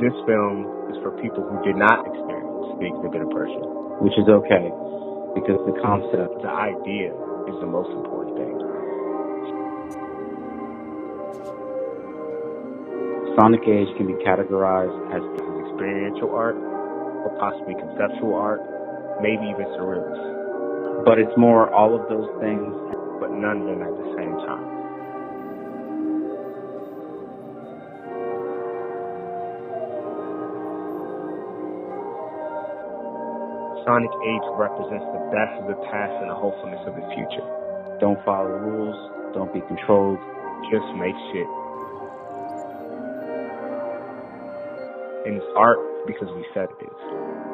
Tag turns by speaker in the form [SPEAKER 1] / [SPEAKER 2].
[SPEAKER 1] This film is for people who did not experience the exhibit in person.
[SPEAKER 2] Which is okay, because the concept,
[SPEAKER 1] the idea, is the most important thing.
[SPEAKER 2] Sonic Age can be categorized as
[SPEAKER 1] experiential art, or possibly conceptual art, maybe even surrealist.
[SPEAKER 2] But it's more all of those things,
[SPEAKER 1] but none of them at the same time. Sonic Age represents the best of the past and the hopefulness of the future.
[SPEAKER 2] Don't follow the rules, don't be controlled,
[SPEAKER 1] just make shit. And it's art because we said it is.